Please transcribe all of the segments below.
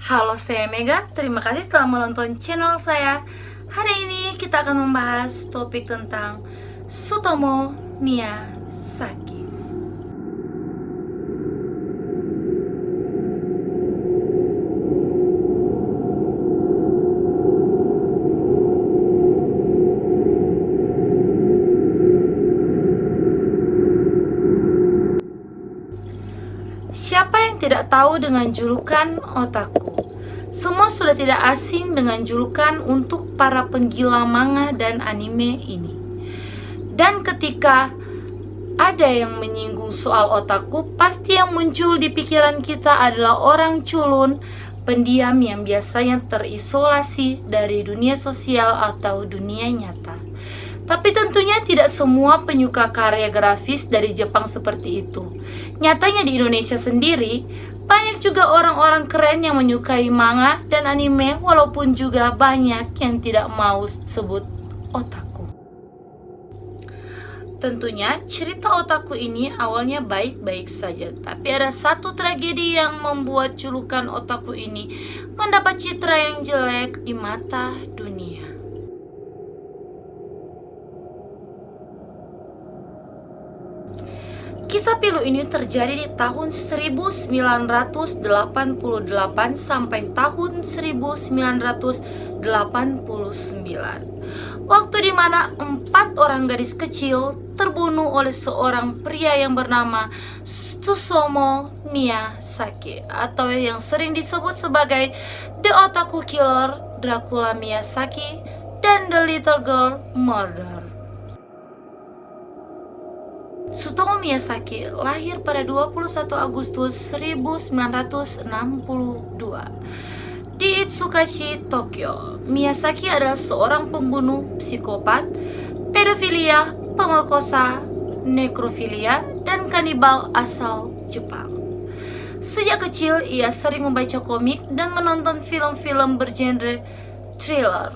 Halo, saya Mega. Terima kasih telah menonton channel saya. Hari ini kita akan membahas topik tentang Tsutomu Miyazaki. Siapa yang tidak tahu dengan julukan otaku? Semua sudah tidak asing dengan julukan untuk para penggila manga dan anime ini. Dan ketika ada yang menyinggung soal otaku, pasti yang muncul di pikiran kita adalah orang culun, pendiam yang biasanya terisolasi dari dunia sosial atau dunia nyata. Tapi tentunya tidak semua penyuka karya grafis dari Jepang seperti itu. Nyatanya di Indonesia sendiri, banyak juga orang-orang keren yang menyukai manga dan anime, walaupun juga banyak yang tidak mau sebut otaku. Tentunya cerita otaku ini awalnya baik-baik saja, tapi ada satu tragedi yang membuat julukan otaku ini mendapat citra yang jelek di mata dunia. Kisah pilu ini terjadi di tahun 1988 sampai tahun 1989. Waktu di mana 4 orang gadis kecil terbunuh oleh seorang pria yang bernama Tsutomu Miyazaki, atau yang sering disebut sebagai The Otaku Killer, Dracula Miyazaki, dan The Little Girl Murder. Tsutomu Miyazaki lahir pada 21 Agustus 1962 di Itsukashi, Tokyo. Miyazaki adalah seorang pembunuh, psikopat, pedofilia, pemerkosa, nekrofilia, dan kanibal asal Jepang. Sejak kecil, ia sering membaca komik dan menonton film-film bergenre thriller,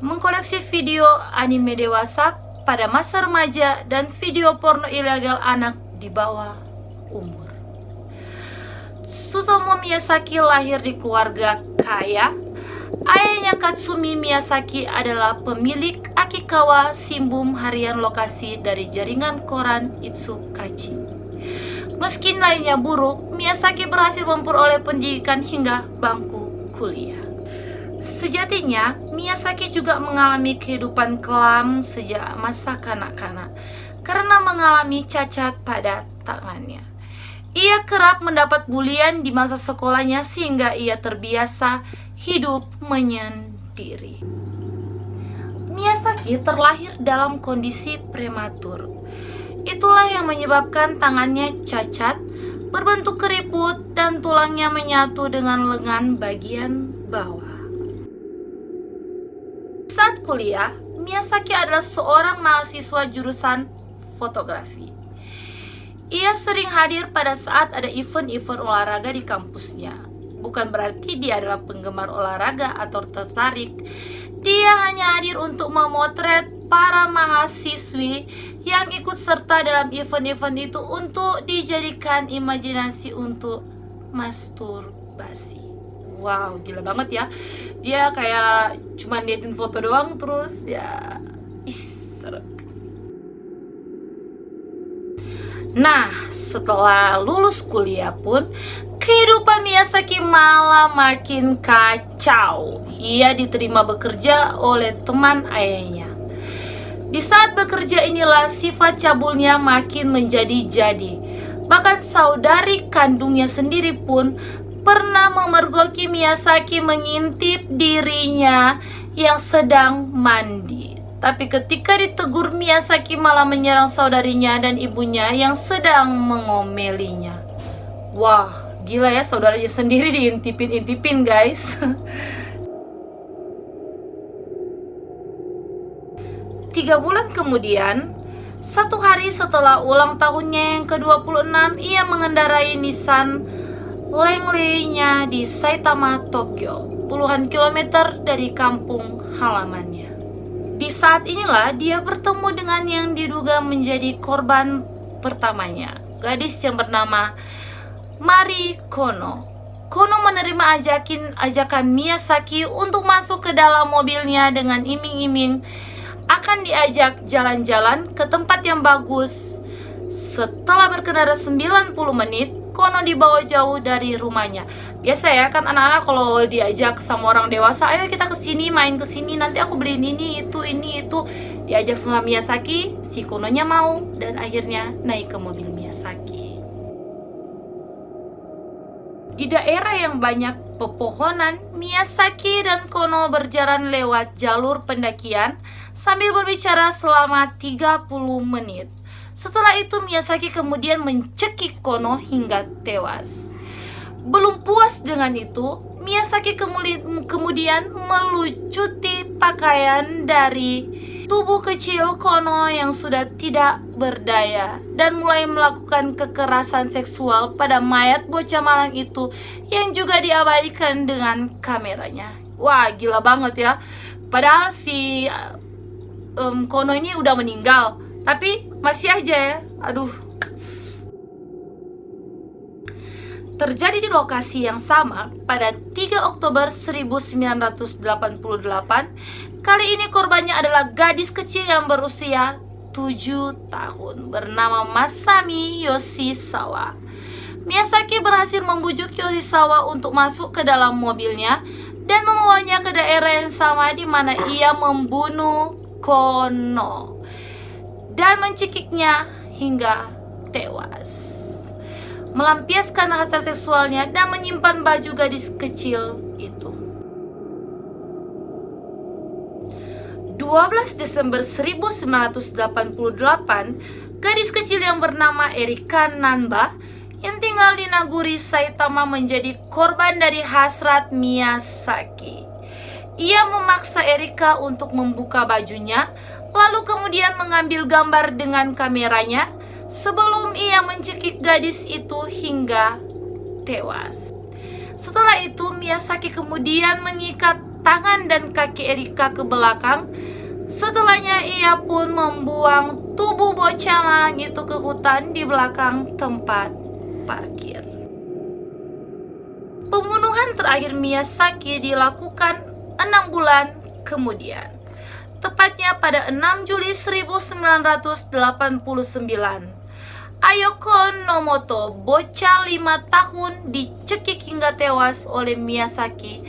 mengkoleksi video anime dewasa pada masa remaja, dan video porno ilegal anak di bawah umur. Tsutomu Miyazaki lahir di keluarga kaya. Ayahnya Katsumi Miyazaki adalah pemilik Akikawa Shimbun, harian lokasi dari jaringan koran Itsukashi. Meski nilainya buruk, Miyazaki berhasil memperoleh pendidikan hingga bangku kuliah. Sejatinya, Miyazaki juga mengalami kehidupan kelam sejak masa kanak-kanak karena mengalami cacat pada tangannya. Ia kerap mendapat bulian di masa sekolahnya sehingga ia terbiasa hidup menyendiri. Miyazaki terlahir dalam kondisi prematur. Itulah yang menyebabkan tangannya cacat, berbentuk keriput, dan tulangnya menyatu dengan lengan bagian bawah. Saat kuliah, Miyazaki adalah seorang mahasiswa jurusan fotografi. Ia sering hadir pada saat ada event-event olahraga di kampusnya. Bukan berarti dia adalah penggemar olahraga atau tertarik. Dia hanya hadir untuk memotret para mahasiswi yang ikut serta dalam event-event itu untuk dijadikan imajinasi untuk masturbasi. Wow, gila banget ya. Dia kayak cuma liatin foto doang terus ya. Seru. Nah, setelah lulus kuliah pun kehidupan Miyazaki malah makin kacau. Ia diterima bekerja oleh teman ayahnya. Di saat bekerja inilah sifat cabulnya makin menjadi-jadi. Bahkan saudari kandungnya sendiri pun pernah memergoki Miyazaki mengintip dirinya yang sedang mandi. Tapi ketika ditegur, Miyazaki malah menyerang saudarinya dan ibunya yang sedang mengomelinya. Wah, gila ya, saudaranya sendiri diintipin guys. 3 bulan kemudian, satu hari setelah ulang tahunnya yang ke-26, ia mengendarai Nissan Langley-nya di Saitama, Tokyo, puluhan kilometer dari kampung halamannya. Di saat inilah dia bertemu dengan yang diduga menjadi korban pertamanya, gadis yang bernama Mari Kono. Kono menerima menerima ajakan Miyazaki untuk masuk ke dalam mobilnya dengan iming-iming akan diajak jalan-jalan ke tempat yang bagus. Setelah berkendara 90 menit, Kono dibawa jauh dari rumahnya. Biasa ya kan anak-anak kalau diajak sama orang dewasa, ayo kita kesini, main kesini, nanti aku beliin ini itu. Diajak sama Miyazaki, si Kononya mau dan akhirnya naik ke mobil Miyazaki. Di daerah yang banyak pepohonan, Miyazaki dan Kono berjalan lewat jalur pendakian sambil berbicara selama 30 menit. Setelah itu Miyazaki kemudian mencekik Kono hingga tewas. Belum puas dengan itu, Miyazaki kemudian melucuti pakaian dari tubuh kecil Kono yang sudah tidak berdaya dan mulai melakukan kekerasan seksual pada mayat bocah malang itu yang juga diabadikan dengan kameranya. Wah, gila banget ya. Padahal si Kono ini udah meninggal, tapi masih aja ya. Aduh. Terjadi di lokasi yang sama pada 3 Oktober 1988. Kali ini korbannya adalah gadis kecil yang berusia 7 tahun bernama Masami Yoshizawa. Miyazaki berhasil membujuk Yoshizawa untuk masuk ke dalam mobilnya dan membawanya ke daerah yang sama di mana ia membunuh Kono dan mencekiknya hingga tewas, melampiaskan hasrat seksualnya dan menyimpan baju gadis kecil itu. 12 Desember 1988, gadis kecil yang bernama Erika Nanba yang tinggal di Naguri, Saitama menjadi korban dari hasrat Miyazaki. Ia memaksa Erika untuk membuka bajunya, lalu kemudian mengambil gambar dengan kameranya sebelum ia mencekik gadis itu hingga tewas. Setelah itu, Miyazaki kemudian mengikat tangan dan kaki Erika ke belakang. Setelahnya, ia pun membuang tubuh bocah malang itu ke hutan di belakang tempat parkir. Pembunuhan terakhir Miyazaki dilakukan 6 bulan kemudian, tepatnya pada 6 Juli 1989. Ayoko Nomoto, bocah 5 tahun, dicekik hingga tewas oleh Miyazaki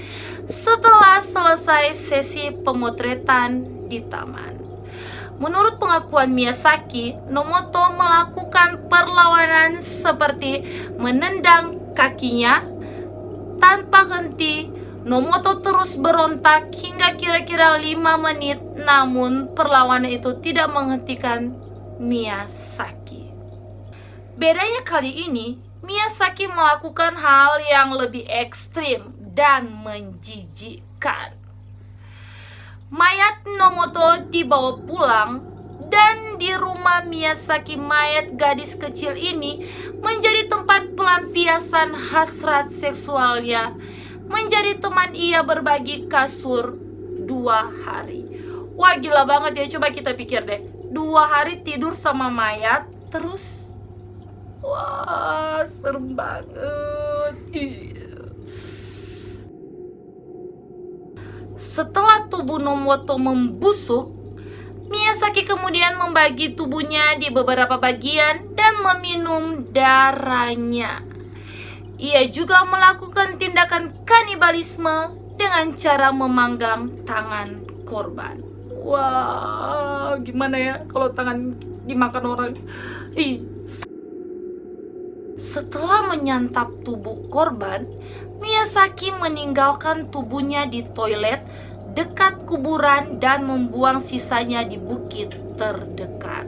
setelah selesai sesi pemotretan di taman. Menurut pengakuan Miyazaki, Nomoto melakukan perlawanan seperti menendang kakinya tanpa henti. Nomoto terus berontak hingga kira-kira 5 menit, namun perlawanan itu tidak menghentikan Miyazaki. Bedanya kali ini, Miyazaki melakukan hal yang lebih ekstrim dan menjijikkan. Mayat Nomoto dibawa pulang, dan di rumah Miyazaki mayat gadis kecil ini menjadi tempat pelampiasan hasrat seksualnya, menjadi teman ia berbagi kasur 2 hari. Wah, gila banget ya. Coba kita pikir deh, 2 hari tidur sama mayat, terus wah, serem banget. Setelah tubuh Nomoto membusuk, Miyazaki kemudian membagi tubuhnya di beberapa bagian dan meminum darahnya. Ia juga melakukan tindakan kanibalisme dengan cara memanggang tangan korban. Wah, gimana ya kalau tangan dimakan orang? Setelah menyantap tubuh korban, Miyazaki meninggalkan tubuhnya di toilet dekat kuburan dan membuang sisanya di bukit terdekat.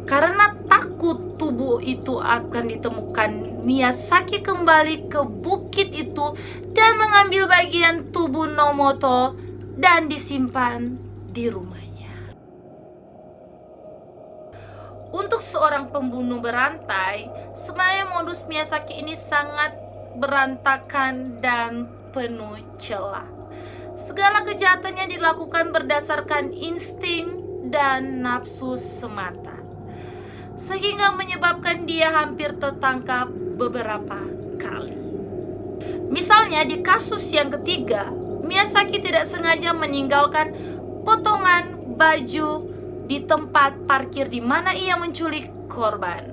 Karena takut tubuh itu akan ditemukan, Miyazaki kembali ke bukit itu dan mengambil bagian tubuh Nomoto dan disimpan di rumahnya. Untuk seorang pembunuh berantai, sebenarnya modus Miyazaki ini sangat berantakan dan penuh celah. Segala kejahatannya dilakukan berdasarkan insting dan nafsu semata, sehingga menyebabkan dia hampir tertangkap beberapa kali. Misalnya di kasus yang ketiga, Miyazaki tidak sengaja meninggalkan potongan baju di tempat parkir di mana ia menculik korban.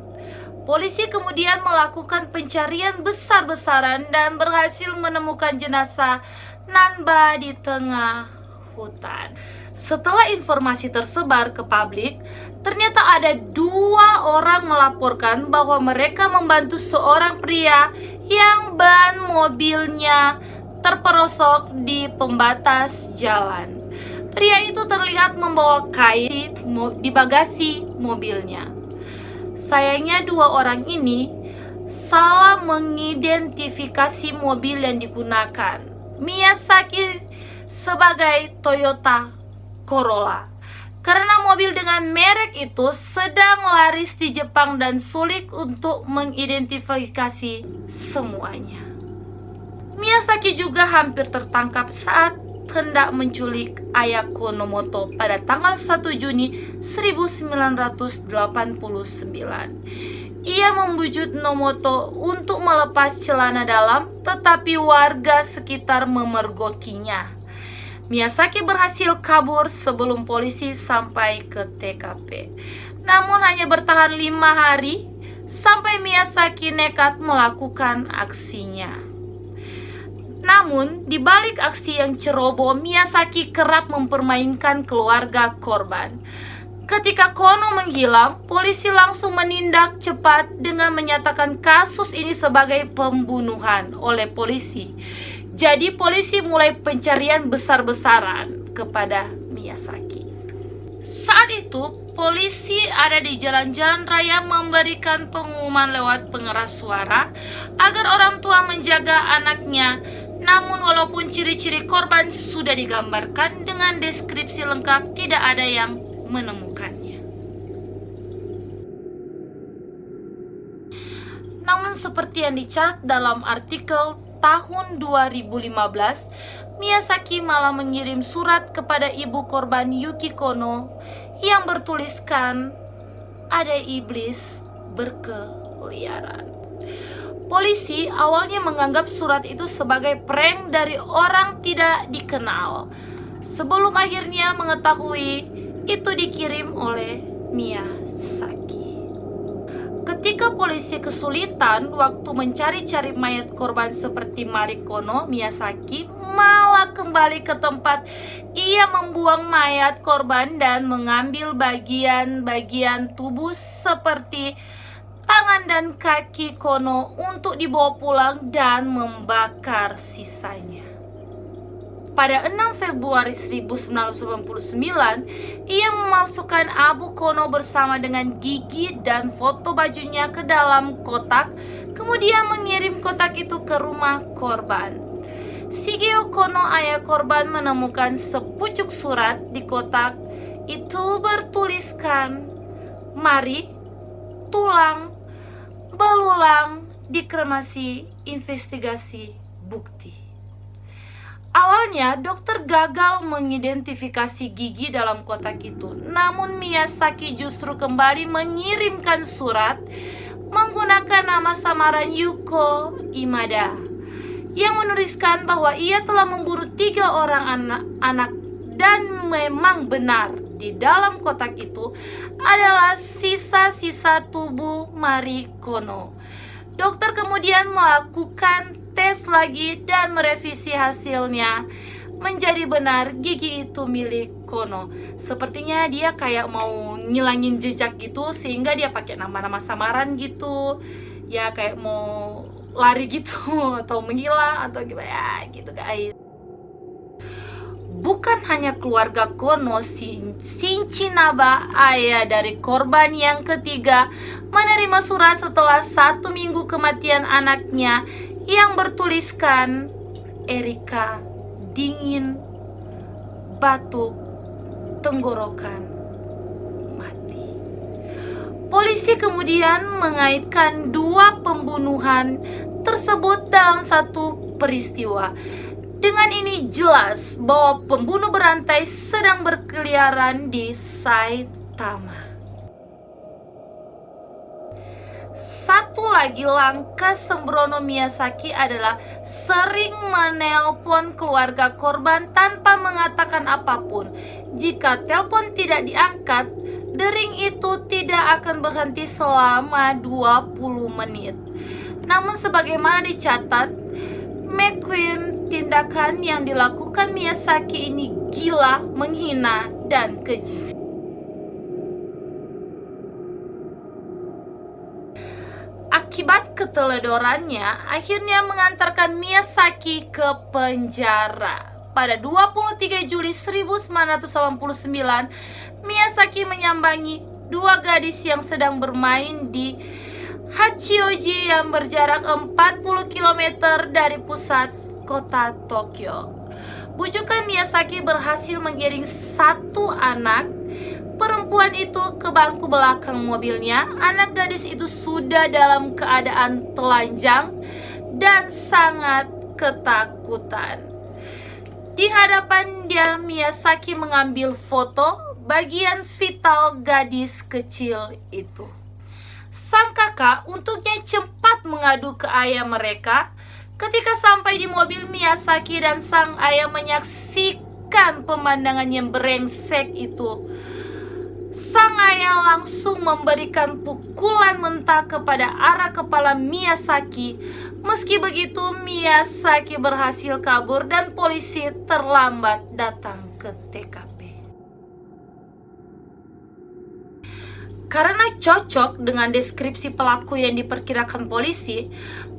Polisi kemudian melakukan pencarian besar-besaran dan berhasil menemukan jenazah Nanba di tengah hutan. Setelah informasi tersebar ke publik, ternyata ada 2 orang melaporkan bahwa mereka membantu seorang pria yang ban mobilnya terperosok di pembatas jalan. Pria itu terlihat membawa kain di bagasi mobilnya. Sayangnya 2 orang ini salah mengidentifikasi mobil yang digunakan. Miyazaki sebagai Toyota Corolla, karena mobil dengan merek itu sedang laris di Jepang dan sulit untuk mengidentifikasi semuanya. Miyazaki juga hampir tertangkap saat hendak menculik Ayako Nomoto pada tanggal 1 Juni 1989. Ia membujuk Nomoto untuk melepas celana dalam, tetapi warga sekitar memergokinya. Miyazaki berhasil kabur sebelum polisi sampai ke TKP. Namun hanya bertahan 5 hari sampai Miyazaki nekat melakukan aksinya. Namun, di balik aksi yang ceroboh, Miyazaki kerap mempermainkan keluarga korban. Ketika Kono menghilang, polisi langsung menindak cepat dengan menyatakan kasus ini sebagai pembunuhan oleh polisi. Jadi polisi mulai pencarian besar-besaran kepada Miyazaki. Saat itu, polisi ada di jalan-jalan raya memberikan pengumuman lewat pengeras suara agar orang tua menjaga anaknya. Namun walaupun ciri-ciri korban sudah digambarkan dengan deskripsi lengkap, tidak ada yang menemukannya. Namun seperti yang dicatat dalam artikel tahun 2015, Miyazaki malah mengirim surat kepada ibu korban Yuki Kono yang bertuliskan ada iblis berkeliaran. Polisi awalnya menganggap surat itu sebagai prank dari orang tidak dikenal, sebelum akhirnya mengetahui itu dikirim oleh Miyazaki. Ketika polisi kesulitan waktu mencari-cari mayat korban seperti Mari Kono, Miyazaki malah kembali ke tempat ia membuang mayat korban dan mengambil bagian-bagian tubuh seperti tangan dan kaki Kono untuk dibawa pulang dan membakar sisanya. Pada 6 Februari 1999, ia memasukkan Abu Kono bersama dengan gigi dan foto bajunya ke dalam kotak, kemudian mengirim kotak itu ke rumah korban. Shigeo Kono, ayah korban, menemukan sepucuk surat di kotak itu bertuliskan, "Mari, tulang, belulang, dikremasi, investigasi, bukti." Awalnya, dokter gagal mengidentifikasi gigi dalam kotak itu. Namun Miyazaki justru kembali mengirimkan surat menggunakan nama samaran Yuko Imada, yang menuliskan bahwa ia telah membunuh 3 orang anak dan memang benar di dalam kotak itu adalah sisa-sisa tubuh Mari Kono. Dokter kemudian melakukan tes lagi dan merevisi hasilnya menjadi benar gigi itu milik Kono. Sepertinya dia kayak mau ngilangin jejak gitu, sehingga dia pakai nama-nama samaran gitu. Ya kayak mau lari gitu atau menghilang atau gimana ya gitu guys. Bukan hanya keluarga Kono, Shinchinaba, ayah dari korban yang ketiga, menerima surat setelah 1 minggu kematian anaknya yang bertuliskan Erika, dingin, batuk, tenggorokan, mati. Polisi kemudian mengaitkan 2 pembunuhan tersebut dalam satu peristiwa. Dengan ini jelas bahwa pembunuh berantai sedang berkeliaran di Saitama. Satu lagi langkah sembrono Miyazaki adalah sering menelpon keluarga korban tanpa mengatakan apapun. Jika telepon tidak diangkat, dering itu tidak akan berhenti selama 20 menit. Namun sebagaimana dicatat McQueen, tindakan yang dilakukan Miyazaki ini gila, menghina, dan keji. Akibat keteledorannya, akhirnya mengantarkan Miyazaki ke penjara. Pada 23 Juli 1989, Miyazaki menyambangi dua gadis yang sedang bermain di Hachioji yang berjarak 40 km dari pusat kota Tokyo. Bujukan Miyazaki berhasil menggiring satu anak perempuan itu ke bangku belakang mobilnya. Anak gadis itu sudah dalam keadaan telanjang dan sangat ketakutan. Di hadapan dia, Miyazaki mengambil foto bagian vital gadis kecil itu. Sang kakak untuknya cepat mengadu ke ayah mereka. Ketika sampai di mobil, Miyazaki dan sang ayah menyaksikan pemandangan yang brengsek itu. Sang ayah langsung memberikan pukulan mentah kepada arah kepala Miyazaki. Meski begitu, Miyazaki berhasil kabur dan polisi terlambat datang ke TKP. Karena cocok dengan deskripsi pelaku yang diperkirakan polisi,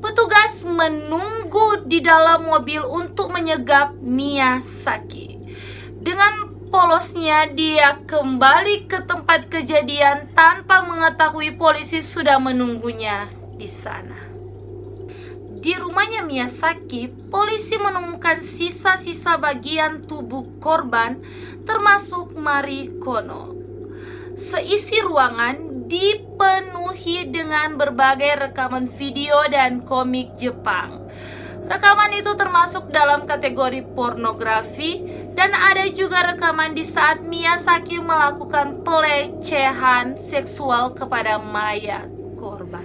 petugas menunggu di dalam mobil untuk menyegap Miyazaki. Dengan polosnya, dia kembali ke tempat kejadian tanpa mengetahui polisi sudah menunggunya di sana. Di rumahnya Miyazaki, polisi menemukan sisa-sisa bagian tubuh korban, termasuk Marikono. Seisi ruangan dipenuhi dengan berbagai rekaman video dan komik Jepang. Rekaman itu termasuk dalam kategori pornografi, dan ada juga rekaman di saat Miyazaki melakukan pelecehan seksual kepada mayat korban.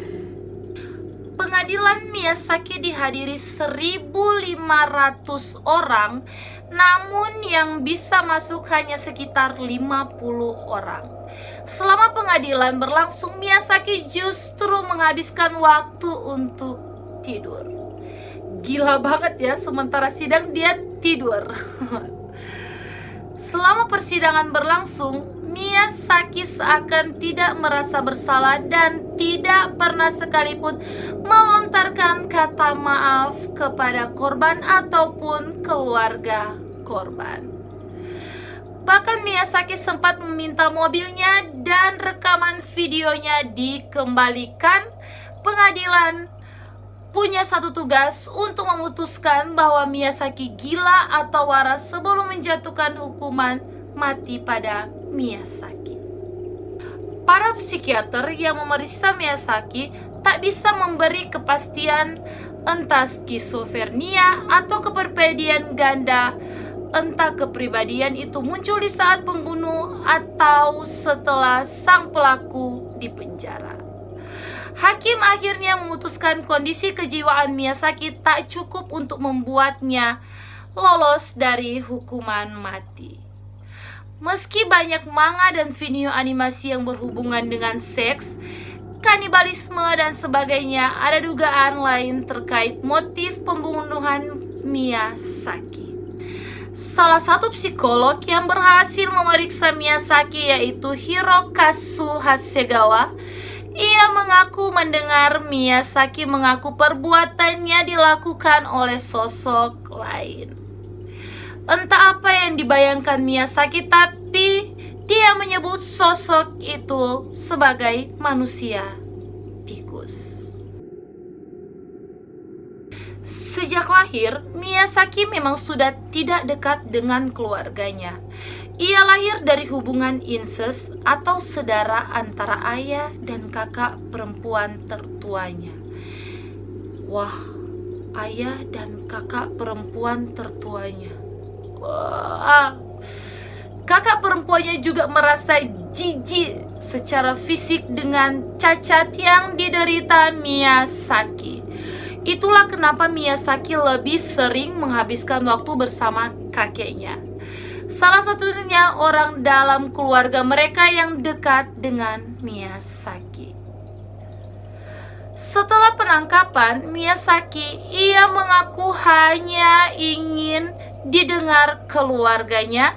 Pengadilan Miyazaki dihadiri 1.500 orang, namun yang bisa masuk hanya sekitar 50 orang. Selama pengadilan berlangsung, Miyazaki justru menghabiskan waktu untuk tidur. Gila banget ya, sementara sidang dia tidur. Selama persidangan berlangsung, Miyazaki seakan tidak merasa bersalah dan tidak pernah sekalipun melontarkan kata maaf kepada korban ataupun keluarga korban. Bahkan Miyazaki sempat meminta mobilnya dan rekaman videonya dikembalikan. Pengadilan punya satu tugas untuk memutuskan bahwa Miyazaki gila atau waras sebelum menjatuhkan hukuman mati pada Miyazaki. Para psikiater yang memeriksa Miyazaki tak bisa memberi kepastian entah skizofrenia atau kepribadian ganda, entah kepribadian itu muncul di saat pembunuh atau setelah sang pelaku dipenjara. Hakim akhirnya memutuskan kondisi kejiwaan Miyazaki tak cukup untuk membuatnya lolos dari hukuman mati. Meski banyak manga dan video animasi yang berhubungan dengan seks, kanibalisme dan sebagainya, ada dugaan lain terkait motif pembunuhan Miyazaki. Salah satu psikolog yang berhasil memeriksa Miyazaki yaitu Hirokazu Hasegawa. Ia mengaku mendengar Miyazaki mengaku perbuatannya dilakukan oleh sosok lain. Entah apa yang dibayangkan Miyazaki, tapi dia menyebut sosok itu sebagai manusia tikus. Sejak lahir, Miyazaki memang sudah tidak dekat dengan keluarganya. Ia lahir dari hubungan incest atau sedara antara ayah dan kakak perempuan tertuanya. Wah, ayah dan kakak perempuan tertuanya. Wah, Kakak perempuannya juga merasa jijik secara fisik dengan cacat yang diderita Miyazaki. Itulah kenapa Miyazaki lebih sering menghabiskan waktu bersama kakeknya. Salah satunya orang dalam keluarga mereka yang dekat dengan Miyazaki. Setelah penangkapan Miyazaki, ia mengaku hanya ingin didengar keluarganya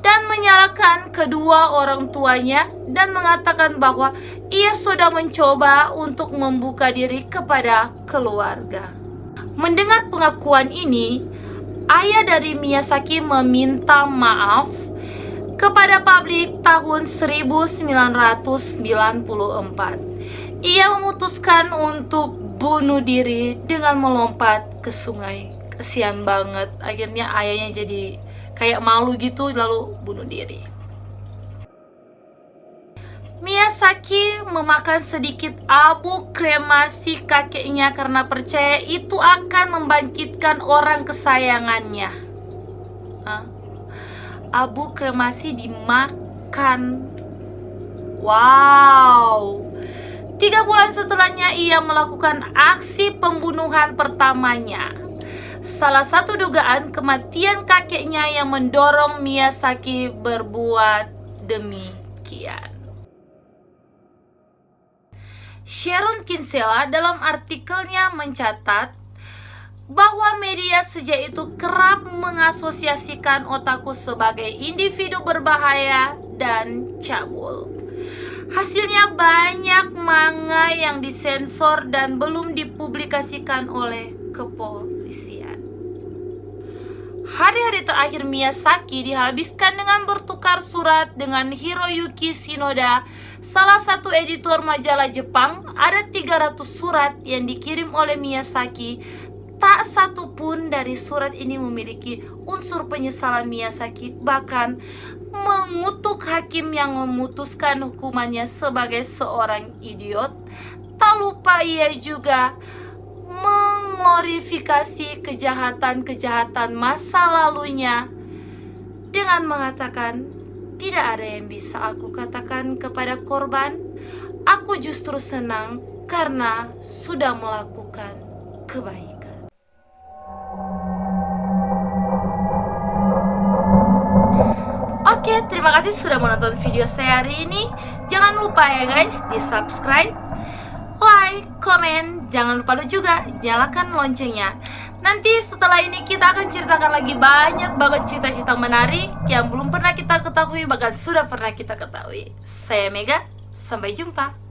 dan menyalahkan kedua orang tuanya dan mengatakan bahwa ia sudah mencoba untuk membuka diri kepada keluarga. Mendengar pengakuan ini, ayah dari Miyazaki meminta maaf kepada publik tahun 1994. Ia memutuskan untuk bunuh diri dengan melompat ke sungai. Kesian banget, akhirnya ayahnya jadi kayak malu gitu lalu bunuh diri. Miyazaki memakan sedikit abu kremasi kakeknya karena percaya itu akan membangkitkan orang kesayangannya. Abu kremasi dimakan. Wow. 3 bulan setelahnya ia melakukan aksi pembunuhan pertamanya. Salah satu dugaan kematian kakeknya yang mendorong Miyazaki berbuat demikian. Sharon Kinsella dalam artikelnya mencatat bahwa media sejak itu kerap mengasosiasikan otaku sebagai individu berbahaya dan cabul. Hasilnya banyak manga yang disensor dan belum dipublikasikan oleh kepolisian. Hari-hari terakhir Miyazaki dihabiskan dengan bertukar surat dengan Hiroyuki Shinoda, salah satu editor majalah Jepang. Ada 300 surat yang dikirim oleh Miyazaki. Tak satu pun dari surat ini memiliki unsur penyesalan Miyazaki, bahkan mengutuk hakim yang memutuskan hukumannya sebagai seorang idiot. Tak lupa ia juga mengglorifikasi kejahatan-kejahatan masa lalunya dengan mengatakan, tidak ada yang bisa aku katakan kepada korban. Aku justru senang karena sudah melakukan kebaikan. Oke, terima kasih sudah menonton video saya hari ini. Jangan lupa ya guys, di subscribe, like, komen. Jangan lupa juga nyalakan loncengnya. Nanti setelah ini kita akan ceritakan lagi banyak banget cerita-cerita menarik yang belum pernah kita ketahui, bahkan sudah pernah kita ketahui. Saya Mega, sampai jumpa.